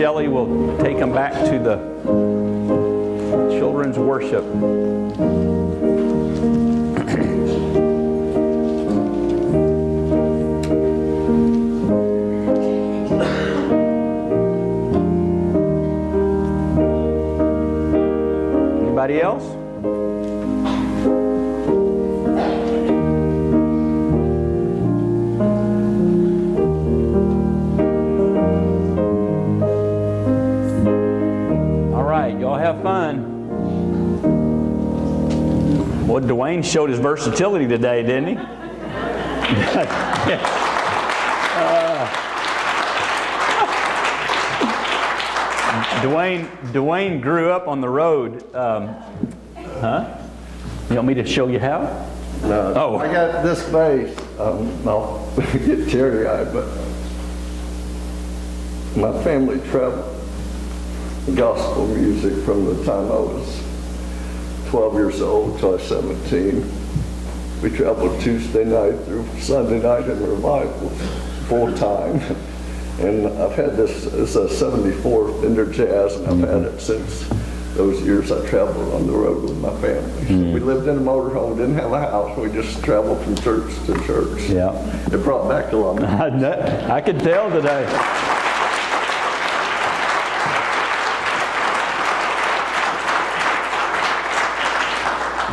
Shelley will take them back to the children's worship. Anybody else? All right, y'all have fun. Well, Dwayne showed his versatility today, didn't he? Dwayne grew up on the road. Huh? You want me to show you how? No. Oh. I got this bass. I'll get teary-eyed, but my family traveled gospel music from the time I was 12 years old till I was 17. We traveled Tuesday night through Sunday night in revival full time. And I've had this, it's a 74 Fender Jazz, and I've had it since those years I traveled on the road with my family. So we lived in a motorhome, didn't have a house, we just traveled from church to church. Yeah. It brought back a lot. I could tell today.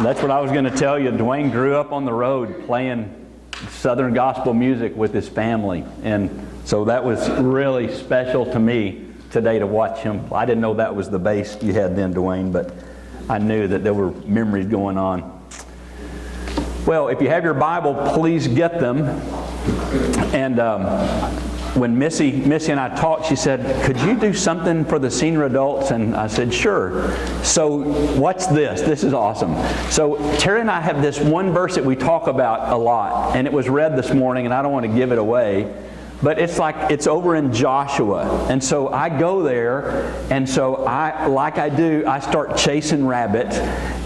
That's what I was going to tell you. Dwayne grew up on the road playing Southern gospel music with his family. And so that was really special to me today to watch him. I didn't know that was the bass you had then, Dwayne, but I knew that there were memories going on. Well, if you have your Bible, please get them. And when Missy and I talked, she said, could you do something for the senior adults? And I said, sure. So what's this? This is awesome. So Terry and I have this one verse that we talk about a lot, and it was read this morning, and I don't want to give it away, but it's over in Joshua. And so I go there, and so I start chasing rabbits,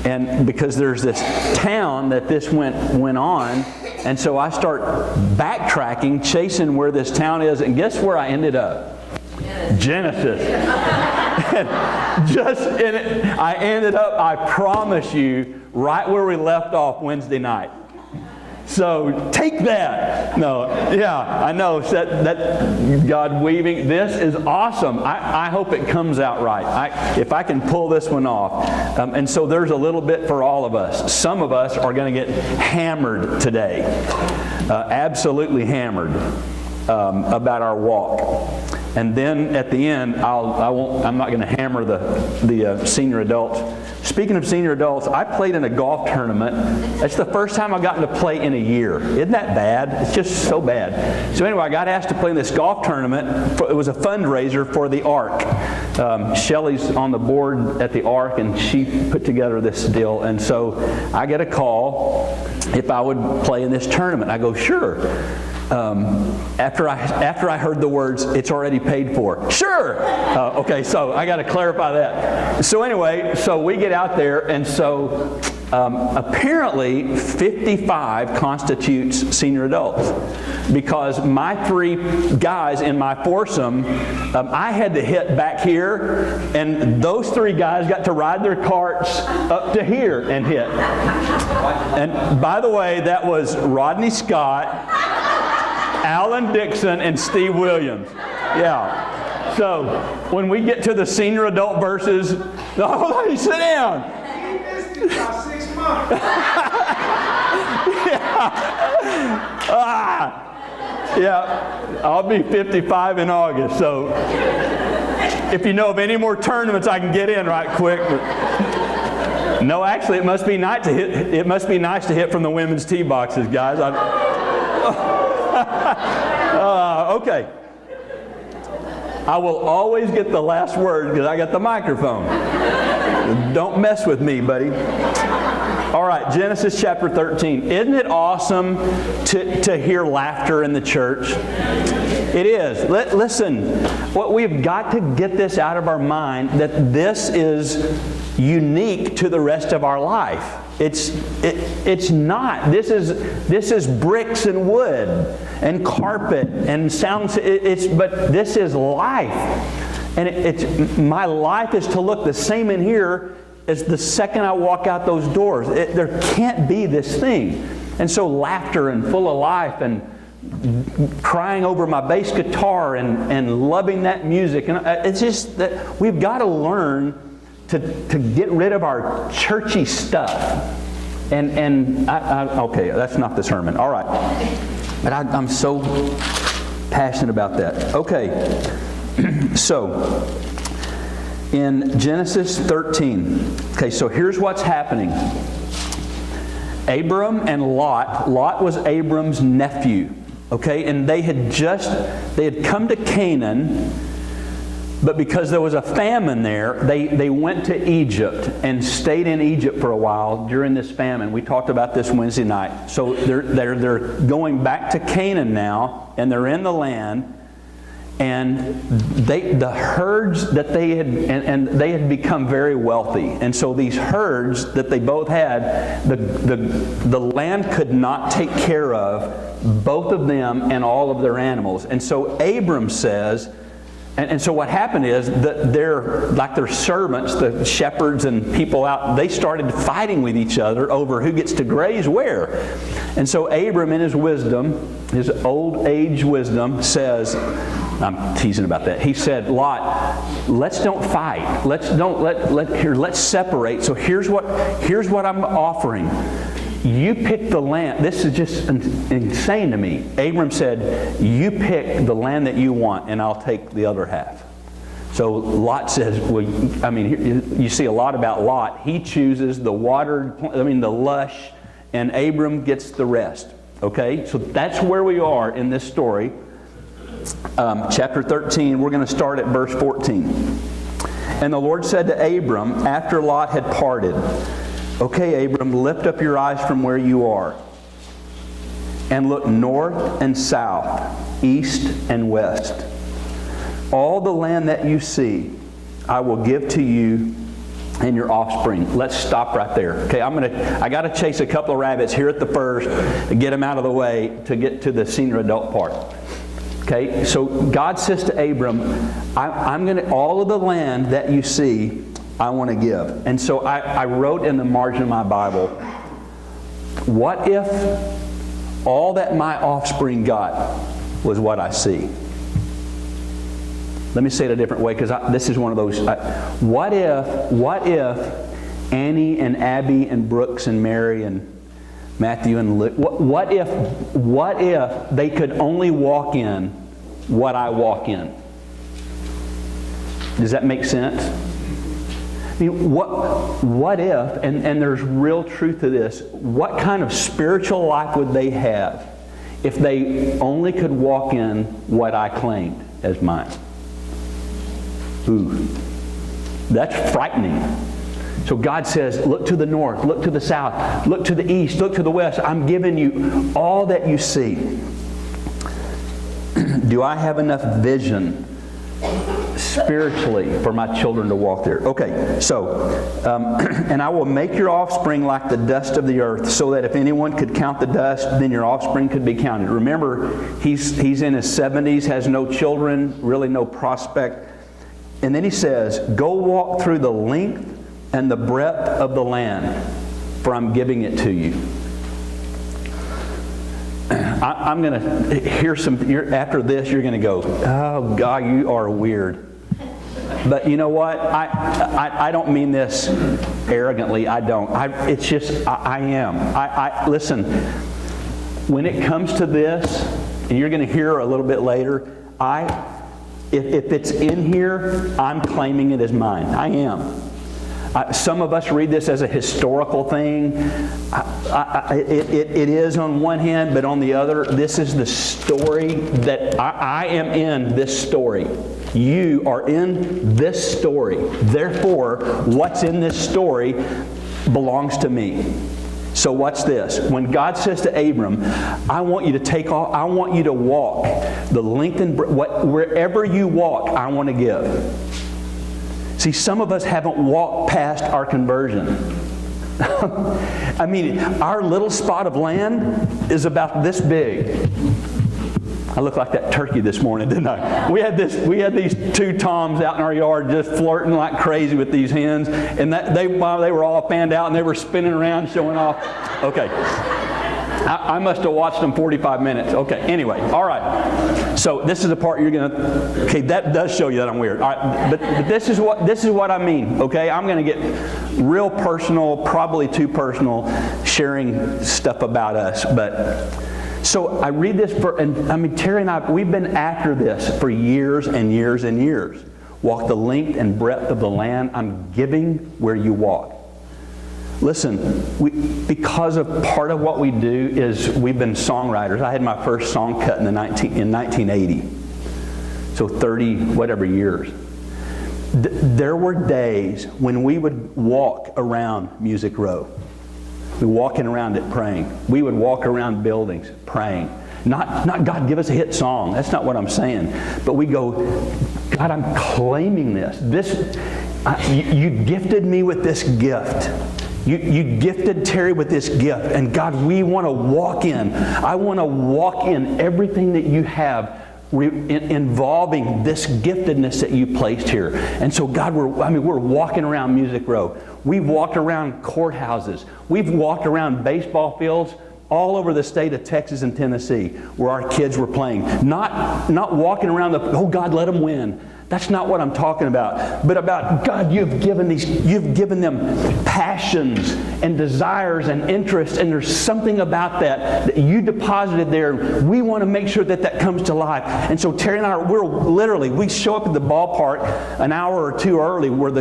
and because there's this town that this went on, and so I start backtracking, chasing where this town is, and guess where I ended up? Genesis. I ended up, I promise you, right where we left off Wednesday night. So take that. No, yeah, I know that God weaving. This is awesome. I hope it comes out right. If I can pull this one off. And so there's a little bit for all of us. Some of us are going to get hammered today. Absolutely hammered about our walk. And then at the end, I'm not going to hammer the senior adults. Speaking of senior adults, I played in a golf tournament. That's the first time I've gotten to play in a year. Isn't that bad? It's just so bad. So anyway, I got asked to play in this golf tournament. It was a fundraiser for the Ark. Shelley's on the board at the Ark, and she put together this deal. And so I get a call if I would play in this tournament. I go, sure. After I heard the words, it's already paid for. Sure! Okay, so I got to clarify that. So anyway, so we get out there, and so apparently 55 constitutes senior adults. Because my three guys in my foursome, I had to hit back here, and those three guys got to ride their carts up to here and hit. And by the way, that was Rodney Scott, Alan Dixon, and Steve Williams. Yeah. So when we get to the senior adult verses, hold on, sit down. You missed it by 6 months. Yeah, I'll be 55 in August. So if you know of any more tournaments, I can get in right quick. But no, actually, it must be nice to hit. It must be nice to hit from the women's tee boxes, guys. Okay. I will always get the last word because I got the microphone. Don't mess with me, buddy. All right, Genesis chapter 13. Isn't it awesome to hear laughter in the church? It is. Listen, what we've got to get this out of our mind, that this is unique to the rest of our life. It's not. This is bricks and wood and carpet and sound. But this is life. And my life is to look the same in here as the second I walk out those doors. There can't be this thing. And so laughter and full of life and crying over my bass guitar and loving that music. And it's just that we've got to learn to get rid of our churchy stuff. Okay, that's not the sermon. All right. But I'm so passionate about that. Okay. So, in Genesis 13, okay, so here's what's happening. Abram and Lot was Abram's nephew, okay, and they had come to Canaan, but because there was a famine there, they went to Egypt and stayed in Egypt for a while during this famine. We talked about this Wednesday night. So they're going back to Canaan now, and they're in the land. And the herds that they had, and they had become very wealthy. And so these herds that they both had, the land could not take care of both of them and all of their animals. And so Abram says, and so what happened is that their servants, the shepherds and people out, they started fighting with each other over who gets to graze where. And so Abram, in his wisdom, his old age wisdom, says, I'm teasing about that. He said, Lot, let's don't fight. Let's separate. So here's what I'm offering. You pick the land. This is just insane to me. Abram said, you pick the land that you want, and I'll take the other half. So Lot says, well, I mean, you see a lot about Lot. He chooses the the lush, and Abram gets the rest. Okay? So that's where we are in this story. Chapter 13, we're going to start at verse 14. And the Lord said to Abram, after Lot had parted, okay, Abram, lift up your eyes from where you are and look north and south, east and west. All the land that you see, I will give to you and your offspring. Let's stop right there. Okay, I got to chase a couple of rabbits here at the first to get them out of the way to get to the senior adult part. Okay, so God says to Abram, I'm going to, all of the land that you see, I want to give. And so I wrote in the margin of my Bible, what if all that my offspring got was what I see? Let me say it a different way, because this is one of those. What if Annie and Abby and Brooks and Mary and Matthew and Luke, what if they could only walk in what I walk in? Does that make sense? I mean, what if, and there's real truth to this, what kind of spiritual life would they have if they only could walk in what I claimed as mine? Ooh, that's frightening. So God says, look to the north, look to the south, look to the east, look to the west. I'm giving you all that you see. Do I have enough vision spiritually for my children to walk there? Okay, so, and I will make your offspring like the dust of the earth, so that if anyone could count the dust, then your offspring could be counted. Remember, he's in his 70s, has no children, really no prospect. And then he says, go walk through the length and the breadth of the land, for I'm giving it to you. I'm going to hear after this, you're going to go, oh, God, you are weird. But you know what? I don't mean this arrogantly. I don't. It's just, I am. Listen, when it comes to this, and you're going to hear a little bit later, if it's in here, I'm claiming it as mine. I am. Some of us read this as a historical thing. It is on one hand, but on the other, this is the story that I am in this story. You are in this story. Therefore, what's in this story belongs to me. So watch this. When God says to Abram, I want you to take off, I want you to walk the length and wherever you walk, I want to give. See, some of us haven't walked past our conversion. I mean, our little spot of land is about this big. I looked like that turkey this morning, didn't I? We had these two toms out in our yard just flirting like crazy with these hens, and they were all fanned out and they were spinning around showing off. Okay. I must have watched them 45 minutes. Okay, anyway, all right. So this is the part you're going to, okay, that does show you that I'm weird. All right, but this is what I mean, okay? I'm going to get real personal, probably too personal, sharing stuff about us. But so I read this, Terry and I, we've been after this for years and years and years. Walk the length and breadth of the land I'm giving where you walk. Listen, because of part of what we do is we've been songwriters. I had my first song cut in 1980. So 30 whatever years. There were days when we would walk around Music Row. We were walking around it praying. We would walk around buildings praying. Not God, give us a hit song. That's not what I'm saying. But we go, God, I'm claiming this. You gifted me with this gift. You gifted Terry with this gift, and God, we want to walk in. I want to walk in everything that you have involving this giftedness that you placed here. And so God, we're walking around Music Row. We've walked around courthouses. We've walked around baseball fields all over the state of Texas and Tennessee where our kids were playing. Not walking around oh God, let them win. That's not what I'm talking about. But about, God, you've given them passions and desires and interests, and there's something about that you deposited there. We want to make sure that comes to life. And so Terry and I, we show up at the ballpark an hour or two early while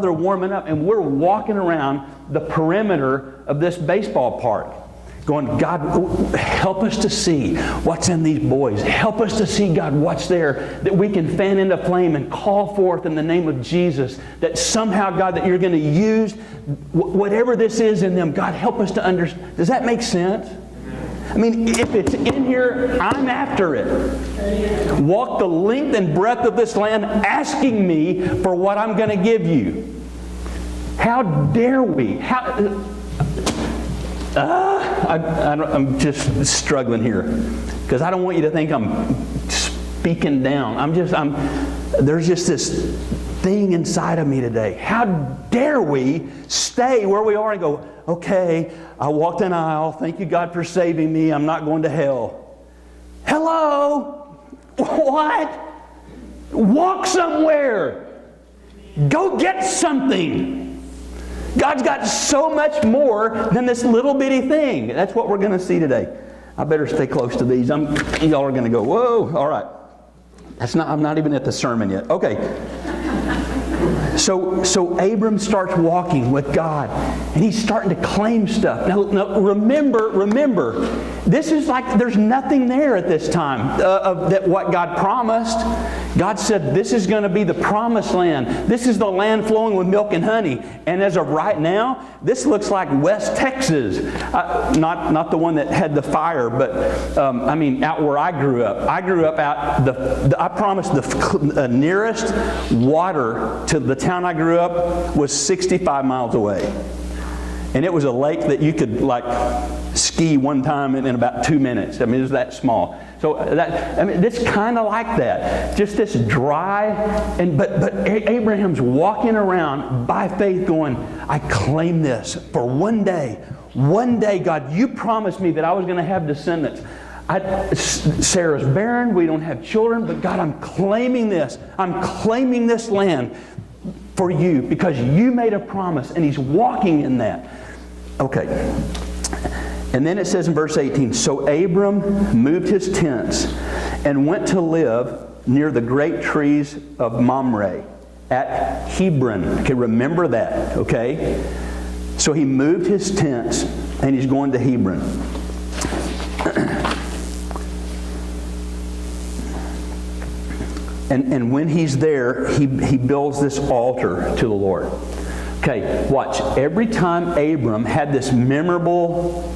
they're warming up, and we're walking around the perimeter of this baseball park. Going, God, help us to see what's in these boys. Help us to see, God, what's there that we can fan into flame and call forth in the name of Jesus. That somehow, God, that you're going to use whatever this is in them. God, help us to understand. Does that make sense? I mean, if it's in here, I'm after it. Walk the length and breadth of this land asking me for what I'm going to give you. How dare we? I'm just struggling here because I don't want you to think I'm speaking down. There's just this thing inside of me today. How dare we stay where we are and go, okay, I walked an aisle. Thank you, God, for saving me. I'm not going to hell. Hello? What? Walk somewhere. Go get something. God's got so much more than this little bitty thing. That's what we're going to see today. I better stay close to these. Y'all are going to go, whoa, all right. I'm not even at the sermon yet. Okay. So Abram starts walking with God, and he's starting to claim stuff. Now remember, this is like there's nothing there at this time of that what God promised. God said this is going to be the promised land. This is the land flowing with milk and honey. And as of right now, this looks like West Texas. Not the one that had the fire, but out where I grew up. I grew up out I promised the nearest water to the town I grew up was 65 miles away. And it was a lake that you could ski one time in about 2 minutes. I mean, it was that small. So it's kind of like that. Just this dry, but Abraham's walking around by faith going, I claim this for one day, God, you promised me that I was going to have descendants. Sarah's barren, we don't have children, but God, I'm claiming this. I'm claiming this land for you because you made a promise, and he's walking in that. Okay. And then it says in verse 18, so Abram moved his tents and went to live near the great trees of Mamre at Hebron. Okay, remember that, okay? So he moved his tents and he's going to Hebron. And when he's there, he builds this altar to the Lord. Okay, watch. Every time Abram had this memorable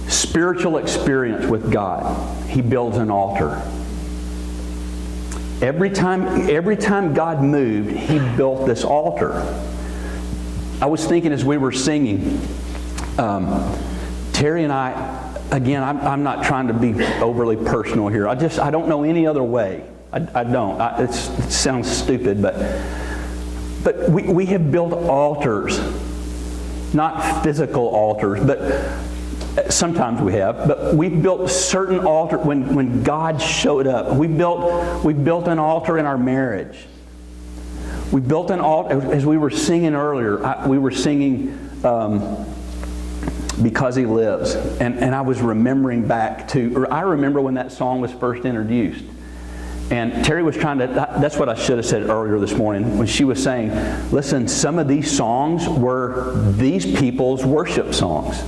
spiritual experience with God, he builds an altar. Every time God moved, he built this altar. I was thinking as we were singing, Terry and I, again, I'm not trying to be overly personal here. I don't know any other way. I don't. It sounds stupid, but we have built altars, not physical altars, but sometimes we have. But we've built certain altars when God showed up. We built an altar in our marriage. We built an altar, as we were singing earlier. We were singing Because He Lives, and I was remembering back to, or I remember when that song was first introduced. And Terry was trying to, that's what I should have said earlier this morning, when she was saying, listen, some of these songs were these people's worship songs.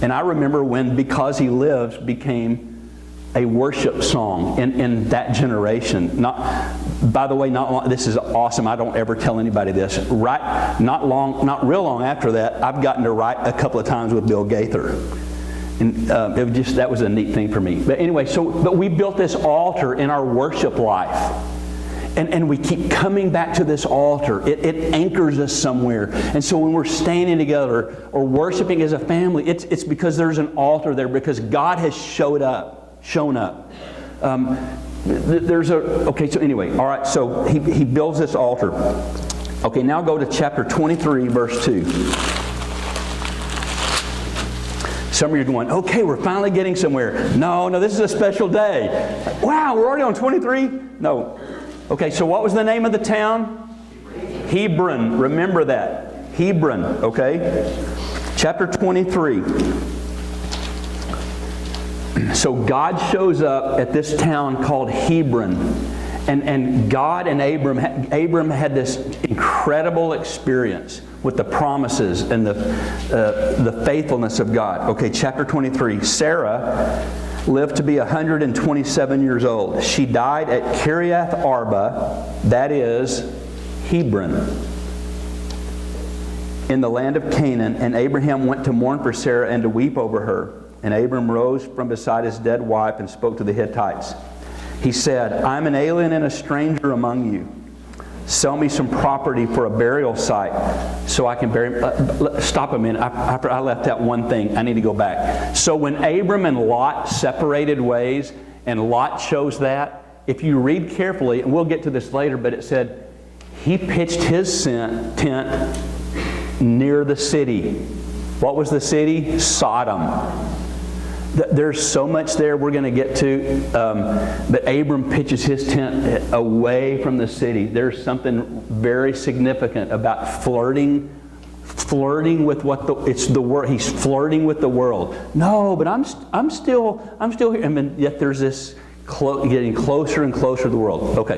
And I remember when Because He Lives became a worship song in that generation. By the way, this is awesome. I don't ever tell anybody this. Not real long after that, I've gotten to write a couple of times with Bill Gaither. And that was a neat thing for me. But anyway, but we built this altar in our worship life. And we keep coming back to this altar. It anchors us somewhere. And so when we're standing together or worshiping as a family, it's because there's an altar there, because God has shown up. Okay, so anyway, all right, so he builds this altar. Okay, now go to chapter 23, verse 2. Some of you are going, okay, we're finally getting somewhere. No, this is a special day. Wow, we're already on 23? No. Okay, so what was the name of the town? Hebron. Remember that. Hebron, okay? Chapter 23. So God shows up at this town called Hebron. And God and Abram had this incredible experience with the promises and the faithfulness of God. Okay, chapter 23. Sarah lived to be 127 years old. She died at Kiriath Arba, that is Hebron, in the land of Canaan. And Abraham went to mourn for Sarah and to weep over her. And Abram rose from beside his dead wife and spoke to the Hittites. He said, I'm an alien and a stranger among you. Sell me some property for a burial site so I can bury... stop a minute. I left that one thing. I need to go back. So when Abram and Lot separated ways, and Lot chose that, if you read carefully, and we'll get to this later, but it said he pitched his tent near the city. What was the city? Sodom. There's so much there we're going to get to, but Abram pitches his tent away from the city. There's something very significant about flirting with it's the world. He's flirting with the world. No, but I'm still here. And yet there's this getting closer and closer to the world. Okay,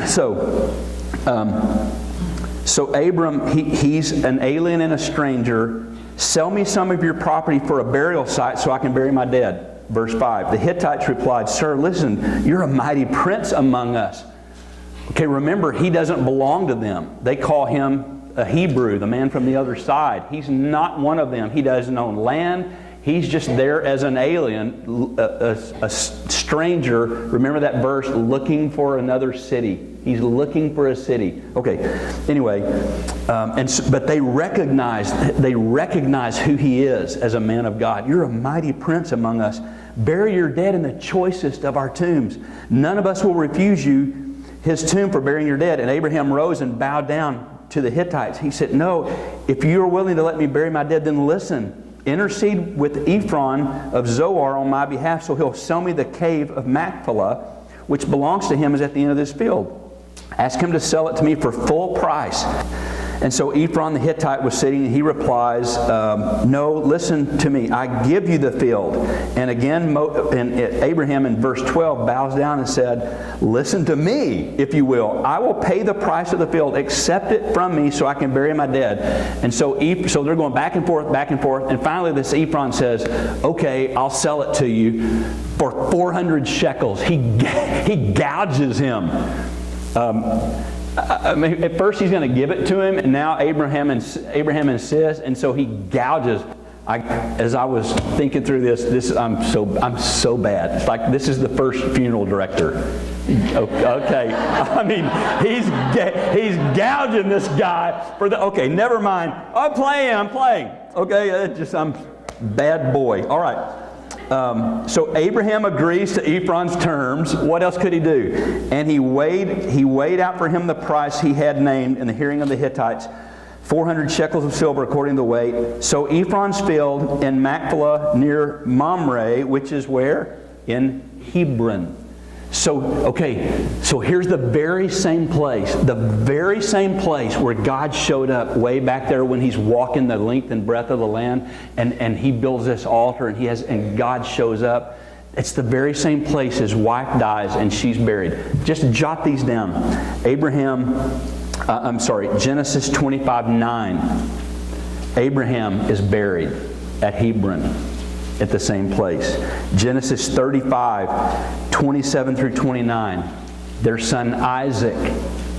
so Abram, he's an alien and a stranger. Sell me some of your property for a burial site so I can bury my dead. Verse 5. The Hittites replied, Sir, listen, you're a mighty prince among us. Okay, remember, he doesn't belong to them. They call him a Hebrew, the man from the other side. He's not one of them. He doesn't own land. He's just there as an alien, a stranger. Remember that verse, looking for another city. He's looking for a city. Okay, anyway, but they recognize who he is as a man of God. You're a mighty prince among us. Bury your dead in the choicest of our tombs. None of us will refuse you his tomb for burying your dead. And Abraham rose and bowed down to the Hittites. He said, no, if you are willing to let me bury my dead, then listen. Intercede with Ephron of Zoar on my behalf, so he'll sell me the cave of Machpelah, which belongs to him, is at the end of this field. Ask him to sell it to me for full price. And so Ephron the Hittite was sitting, and he replies, no, listen to me. I give you the field. And again, Abraham in verse 12 bows down and said, listen to me, if you will. I will pay the price of the field. Accept it from me so I can bury my dead. And so they're going back and forth. And finally this Ephron says, okay, I'll sell it to you for 400 shekels. He gouges him. I mean, at first he's going to give it to him, and now Abraham insists, and so he gouges. As I was thinking through this I'm so bad. It's like this is the first funeral director. Okay, I mean he's gouging this guy for the. Okay, never mind. I'm playing. Okay, Bad boy. All right. So Abraham agrees to Ephron's terms. What else could he do? And he weighed out for him the price he had named in the hearing of the Hittites, 400 shekels of silver according to the weight. So Ephron's field in Machpelah near Mamre, which is where? In Hebron. So here's the very same place where God showed up way back there when he's walking the length and breadth of the land, and he builds this altar, and God shows up. It's the very same place his wife dies and she's buried. Just jot these down. Genesis 25:9. Abraham is buried at Hebron, at the same place. Genesis 35:27 through 29. Their son Isaac.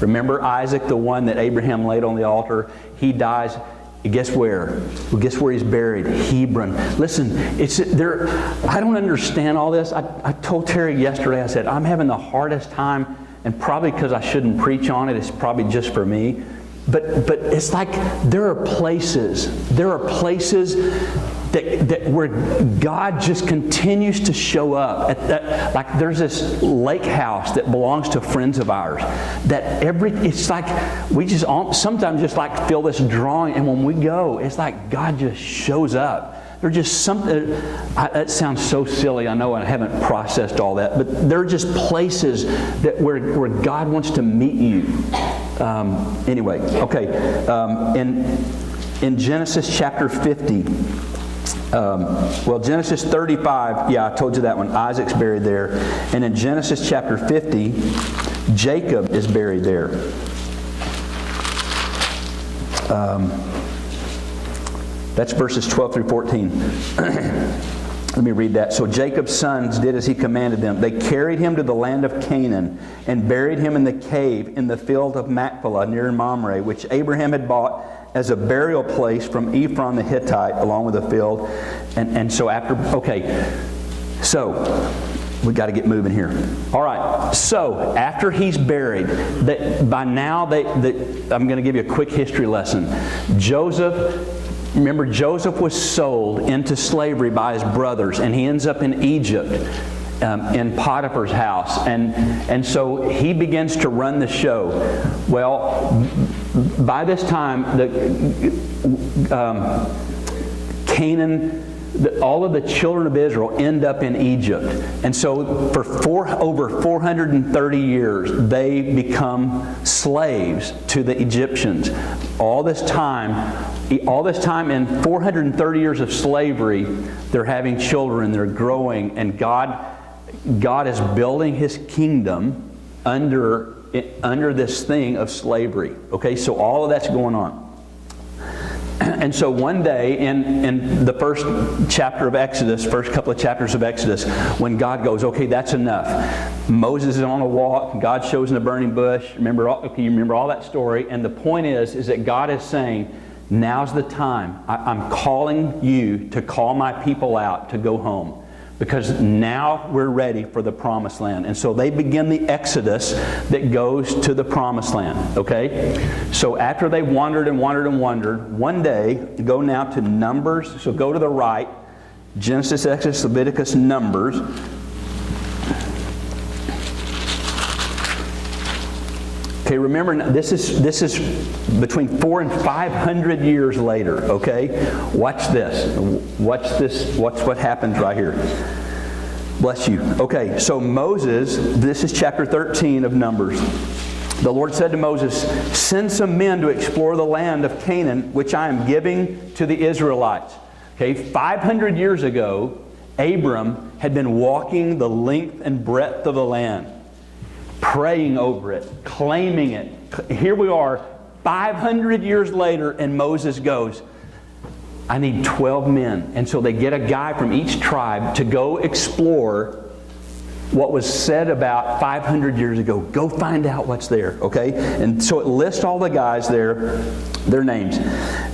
Remember Isaac, the one that Abraham laid on the altar? He dies. Guess where? Well, guess where he's buried? Hebron. Listen, it's there. I don't understand all this. I told Terry yesterday, I said, I'm having the hardest time, and probably because I shouldn't preach on it, it's probably just for me. But it's like there are places that where God just continues to show up. Like there's this lake house that belongs to friends of ours. It's like we just sometimes just like feel this drawing, and when we go, it's like God just shows up. There's just something. That sounds so silly. I know I haven't processed all that, but there are just places where God wants to meet you. Anyway, okay. In Genesis chapter 50. Genesis 35, yeah, I told you that one. Isaac's buried there. And in Genesis chapter 50, Jacob is buried there. That's verses 12 through 14. Let me read that. So Jacob's sons did as he commanded them. They carried him to the land of Canaan and buried him in the cave in the field of Machpelah near Mamre, which Abraham had bought as a burial place from Ephron the Hittite, along with the field. And so after, so we got to get moving here. All right, so after he's buried, by now, I'm going to give you a quick history lesson. Remember, Joseph was sold into slavery by his brothers, and he ends up in Egypt, in Potiphar's house. And so he begins to run the show. Well, by this time, Canaan, all of the children of Israel end up in Egypt. And so for over 430 years, they become slaves to the Egyptians. All this time in 430 years of slavery, they're having children, they're growing, and God is building His kingdom under this thing of slavery. Okay, so all of that's going on. And so one day in the first chapter of Exodus, first couple of chapters of Exodus, when God goes, okay, that's enough. Moses is on a walk, God shows in a burning bush. You remember all that story. And the point is that God is saying, now's the time. I'm calling you to call my people out to go home. Because now we're ready for the promised land. And so they begin the exodus that goes to the promised land. Okay? So after they wandered and wandered and wandered, one day, go now to Numbers. So go to the right. Genesis, Exodus, Leviticus, Numbers. Okay, remember, this is between 400 and 500 years later, okay? Watch this. Watch this. Watch what happens right here. Bless you. Okay, so Moses, this is chapter 13 of Numbers. The Lord said to Moses, send some men to explore the land of Canaan, which I am giving to the Israelites. Okay, 500 years ago, Abram had been walking the length and breadth of the land, praying over it, claiming it. Here we are, 500 years later, and Moses goes, I need 12 men. And so they get a guy from each tribe to go explore what was said about 500 years ago. Go find out what's there, okay? And so it lists all the guys there, their names.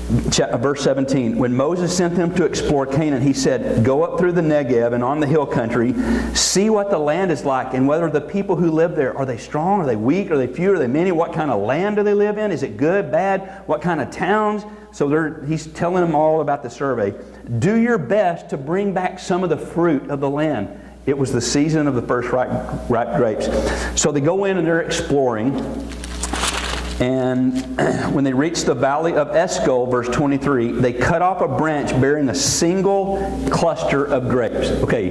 Verse 17, when Moses sent them to explore Canaan, he said, go up through the Negev and on the hill country, see what the land is like, and whether the people who live there, are they strong, are they weak, are they few, are they many, what kind of land do they live in, is it good, bad, what kind of towns? So he's telling them all about the survey. Do your best to bring back some of the fruit of the land. It was the season of the first ripe grapes. So they go in and they're exploring. And when they reach the valley of Eshcol, verse 23, they cut off a branch bearing a single cluster of grapes. Okay,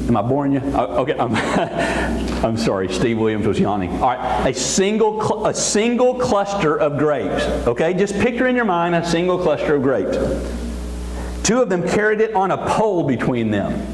am I boring you? Okay, I'm sorry, Steve Williams was yawning. All right, a single cluster of grapes. Okay, just picture in your mind a single cluster of grapes. Two of them carried it on a pole between them.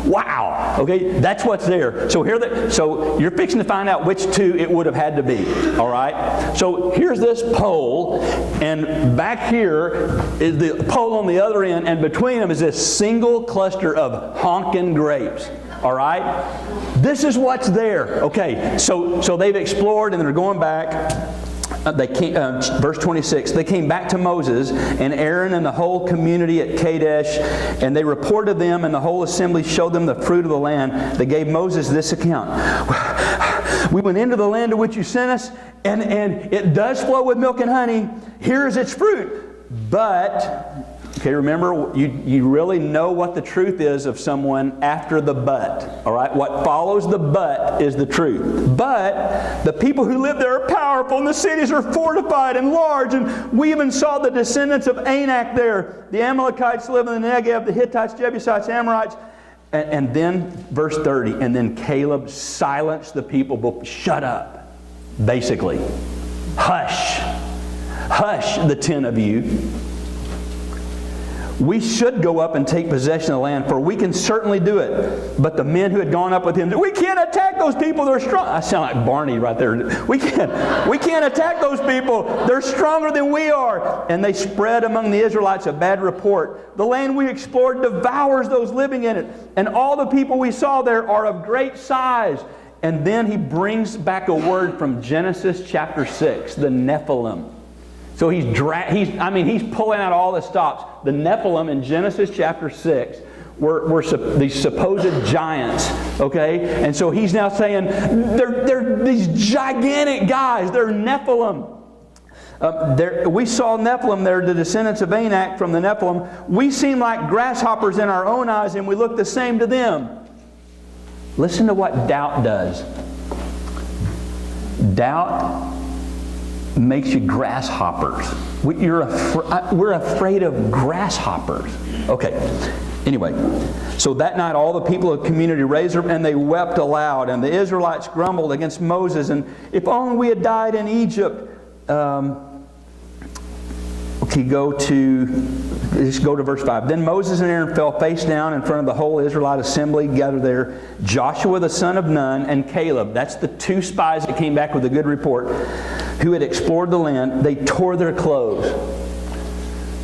Wow. Okay, that's what's there. So so you're fixing to find out which two it would have had to be. All right. So here's this pole, and back here is the pole on the other end, and between them is this single cluster of honking grapes. All right. This is what's there. Okay. So they've explored and they're going back. Verse 26, they came back to Moses and Aaron and the whole community at Kadesh, and they reported them, and the whole assembly showed them the fruit of the land. They gave Moses this account. We went into the land to which you sent us, and it does flow with milk and honey. Here is its fruit. But, okay, remember, you really know what the truth is of someone after the but. All right? What follows the but is the truth. But the people who live there are powerful, and the cities are fortified and large, and we even saw the descendants of Anak there. The Amalekites live in the Negev, the Hittites, Jebusites, Amorites. And then, verse 30, and then Caleb silenced the people. Shut up, basically. Hush. Hush, the 10 of you. We should go up and take possession of the land, for we can certainly do it. But the men who had gone up with him, we can't attack those people. They're strong. I sound like Barney right there. We can't attack those people. They're stronger than we are. And they spread among the Israelites a bad report. The land we explored devours those living in it. And all the people we saw there are of great size. And then he brings back a word from Genesis chapter 6, the Nephilim. So he's pulling out all the stops. The Nephilim in Genesis chapter 6 were these supposed giants, okay? And so he's now saying they're these gigantic guys. They're Nephilim. We saw Nephilim there, the descendants of Anak from the Nephilim. We seem like grasshoppers in our own eyes, and we look the same to them. Listen to what doubt does. Doubt makes you grasshoppers. We're afraid of grasshoppers. Okay. Anyway, so that night all the people of the community raised their, and they wept aloud, and the Israelites grumbled against Moses, and if only we had died in Egypt. Let's go to verse 5. Then Moses and Aaron fell face down in front of the whole Israelite assembly gathered there. Joshua the son of Nun and Caleb, that's the two spies that came back with a good report, who had explored the land, they tore their clothes,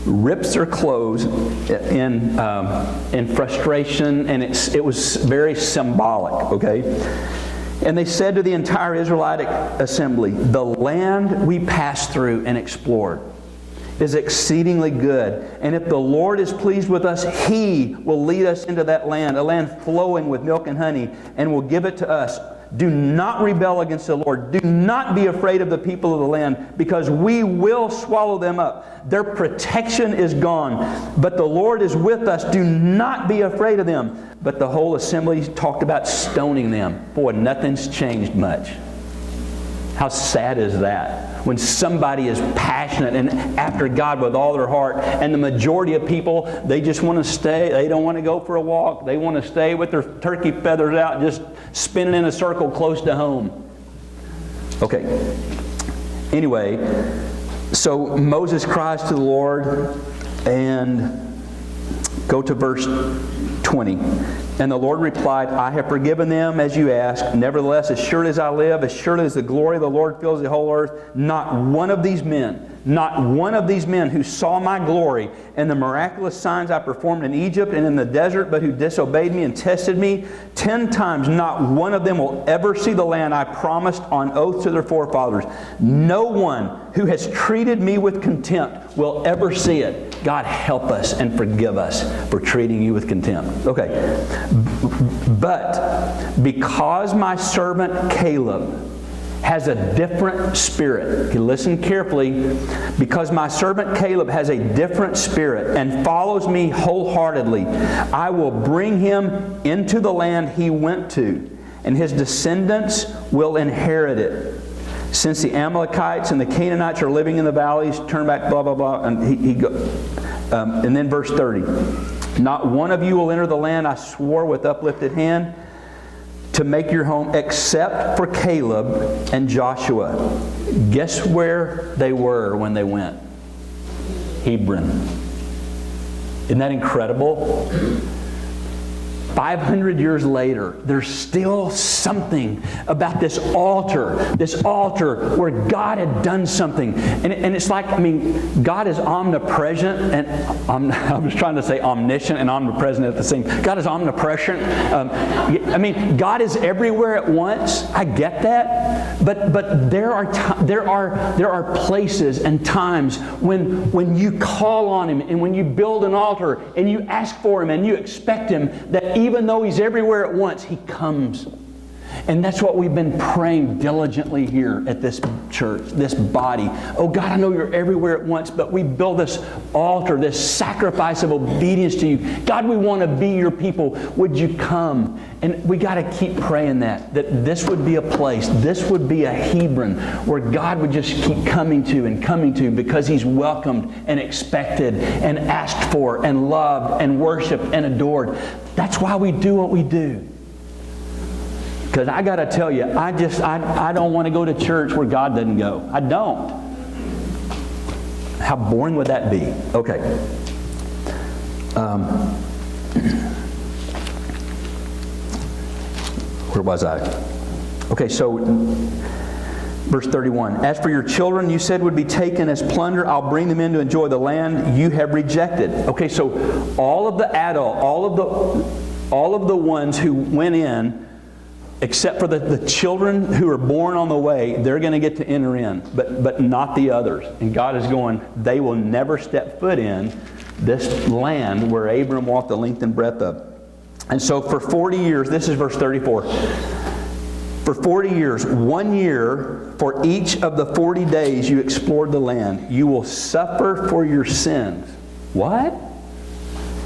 ripped their clothes in frustration, and it was very symbolic, okay? And they said to the entire Israelite assembly, the land we passed through and explored is exceedingly good. And if the Lord is pleased with us, He will lead us into that land, a land flowing with milk and honey, and will give it to us. Do not rebel against the Lord. Do not be afraid of the people of the land, because we will swallow them up. Their protection is gone, but the Lord is with us. Do not be afraid of them. But the whole assembly talked about stoning them. Boy, nothing's changed much. How sad is that? When somebody is passionate and after God with all their heart, and the majority of people, they just want to stay. They don't want to go for a walk. They want to stay with their turkey feathers out, just spinning in a circle close to home. Okay. Anyway, so Moses cries to the Lord, and go to verse 20. And the Lord replied, I have forgiven them as you asked. Nevertheless, as surely as I live, as surely as the glory of the Lord fills the whole earth, not one of these men who saw my glory and the miraculous signs I performed in Egypt and in the desert, but who disobeyed me and tested me 10 times, not one of them will ever see the land I promised on oath to their forefathers. No one who has treated me with contempt will ever see it. God, help us and forgive us for treating you with contempt. Okay. But because my servant Caleb has a different spirit. Okay, listen carefully. Because my servant Caleb has a different spirit and follows me wholeheartedly, I will bring him into the land he went to, and his descendants will inherit it. Since the Amalekites and the Canaanites are living in the valleys, turn back, blah, blah, blah. And and then verse 30. Not one of you will enter the land I swore with uplifted hand to make your home, except for Caleb and Joshua. Guess where they were when they went? Hebron. Isn't that incredible? 500 years later, there's still something about this altar where God had done something. And it's like, God is omnipresent, and I was trying to say omniscient and omnipresent at the same time. God is omnipresent. God is everywhere at once. I get that. But there are places and times when you call on Him, and when you build an altar and you ask for Him and you expect Him, that even though He's everywhere at once, He comes. And that's what we've been praying diligently here at this church, this body. Oh God, I know You're everywhere at once, but we build this altar, this sacrifice of obedience to You. God, we want to be Your people. Would You come? And we got to keep praying that this would be a place, this would be a Hebron where God would just keep coming to because He's welcomed and expected and asked for and loved and worshiped and adored. That's why we do what we do. Because I got to tell you, I don't want to go to church where God doesn't go. I don't. How boring would that be? Okay. Where was I? Okay, so verse 31. As for your children, you said would be taken as plunder. I'll bring them in to enjoy the land you have rejected. Okay, so all of the adult, all of the ones who went in, except for the children who are born on the way, they're going to get to enter in, but not the others. And God is going, they will never step foot in this land where Abram walked the length and breadth of. And so for 40 years, this is verse 34. For 40 years, 1 year for each of the 40 days you explored the land, you will suffer for your sins. What?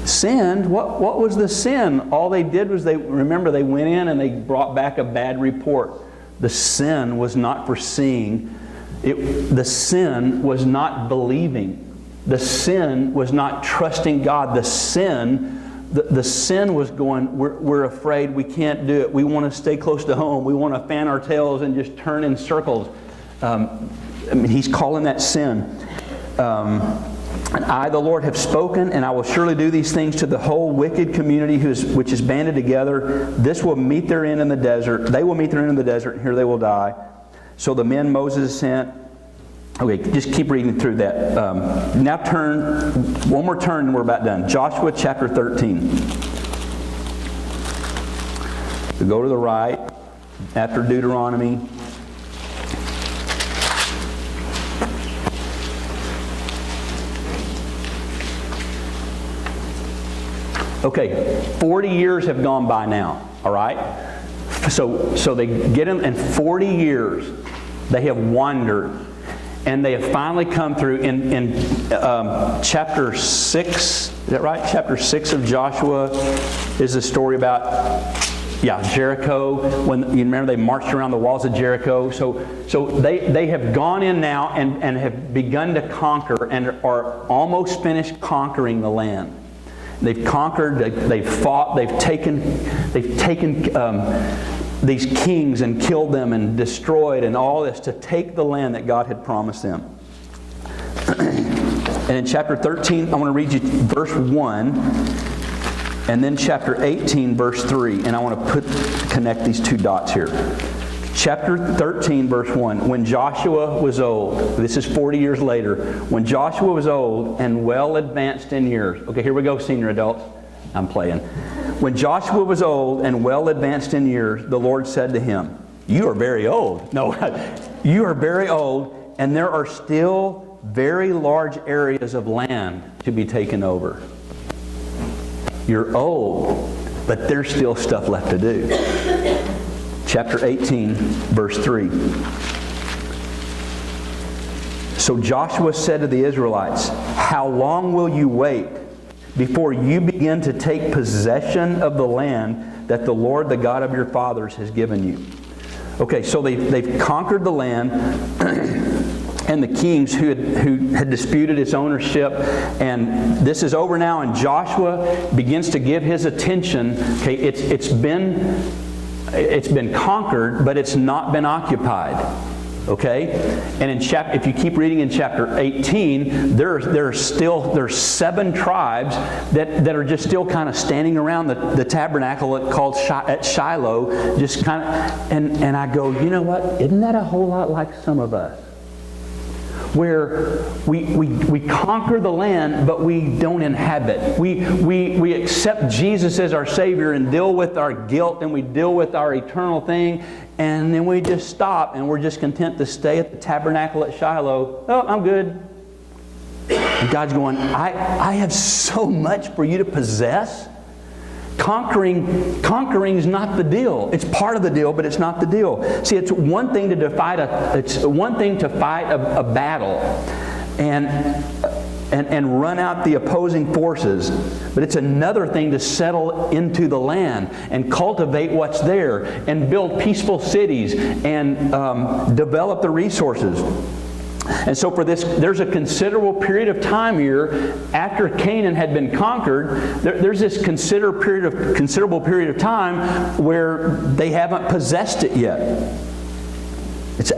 Sinned? What was the sin? All they did was they went in and they brought back a bad report. The sin was not for seeing. The sin was not believing. The sin was not trusting God. The sin was going, we're afraid, we can't do it. We want to stay close to home. We want to fan our tails and just turn in circles. He's calling that sin. And I, the Lord, have spoken, and I will surely do these things to the whole wicked community which is banded together. This will meet their end in the desert. They will meet their end in the desert, and here they will die. So the men Moses sent. Okay, just keep reading through that. Now turn, one more turn and we're about done. Joshua chapter 13. So go to the right, after Deuteronomy. Okay, 40 years have gone by now, all right? So they get in, and 40 years they have wandered. And they have finally come through in chapter 6, is that right? Chapter 6 of Joshua is the story about, Jericho. When you remember they marched around the walls of Jericho. So they have gone in now and have begun to conquer and are almost finished conquering the land. They've conquered, they've fought, they've taken these kings and killed them and destroyed and all this to take the land that God had promised them. And in chapter 13, I want to read you verse 1. And then chapter 18, verse 3. And I want to connect these two dots here. Chapter 13, verse 1. When Joshua was old, this is 40 years later, when Joshua was old and well advanced in years. Okay, here we go, senior adults. I'm playing. When Joshua was old and well advanced in years, the Lord said to him, "You are very old." No, you are very old, and there are still very large areas of land to be taken over. You're old, but there's still stuff left to do. Chapter 18, verse 3. So Joshua said to the Israelites, "How long will you wait before you begin to take possession of the land that the Lord, the God of your fathers, has given you?" Okay, so they've conquered the land and the kings who had disputed its ownership, and this is over now, and Joshua begins to give his attention. Okay, it's been conquered, but it's not been occupied. Okay, and if you keep reading in chapter 18, there's 7 tribes that are just still kind of standing around the tabernacle called at Shiloh, just kind of, and I go, you know what? Isn't that a whole lot like some of us? Where we conquer the land, but we don't inhabit. We accept Jesus as our Savior and deal with our guilt, and we deal with our eternal thing, and then we just stop, and we're just content to stay at the tabernacle at Shiloh. Oh, I'm good. And God's going, I have so much for you to possess. Conquering is not the deal. It's part of the deal, but it's not the deal. See, it's one thing to fight a battle and run out the opposing forces, but it's another thing to settle into the land and cultivate what's there and build peaceful cities and develop the resources. And so for this, there's a considerable period of time here after Canaan had been conquered. There's this considerable period of time where they haven't possessed it yet. That's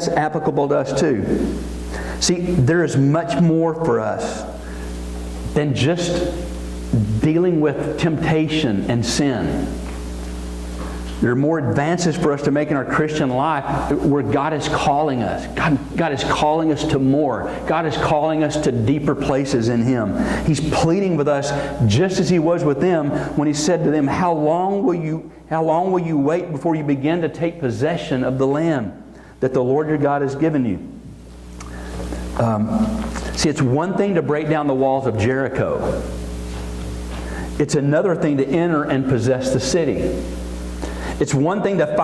applicable to us too. See, there is much more for us than just dealing with temptation and sin. There are more advances for us to make in our Christian life where God is calling us. God is calling us to more. God is calling us to deeper places in Him. He's pleading with us just as He was with them when He said to them, How long will you wait before you begin to take possession of the land that the Lord your God has given you? See, it's one thing to break down the walls of Jericho. It's another thing to enter and possess the city. It's one thing to fight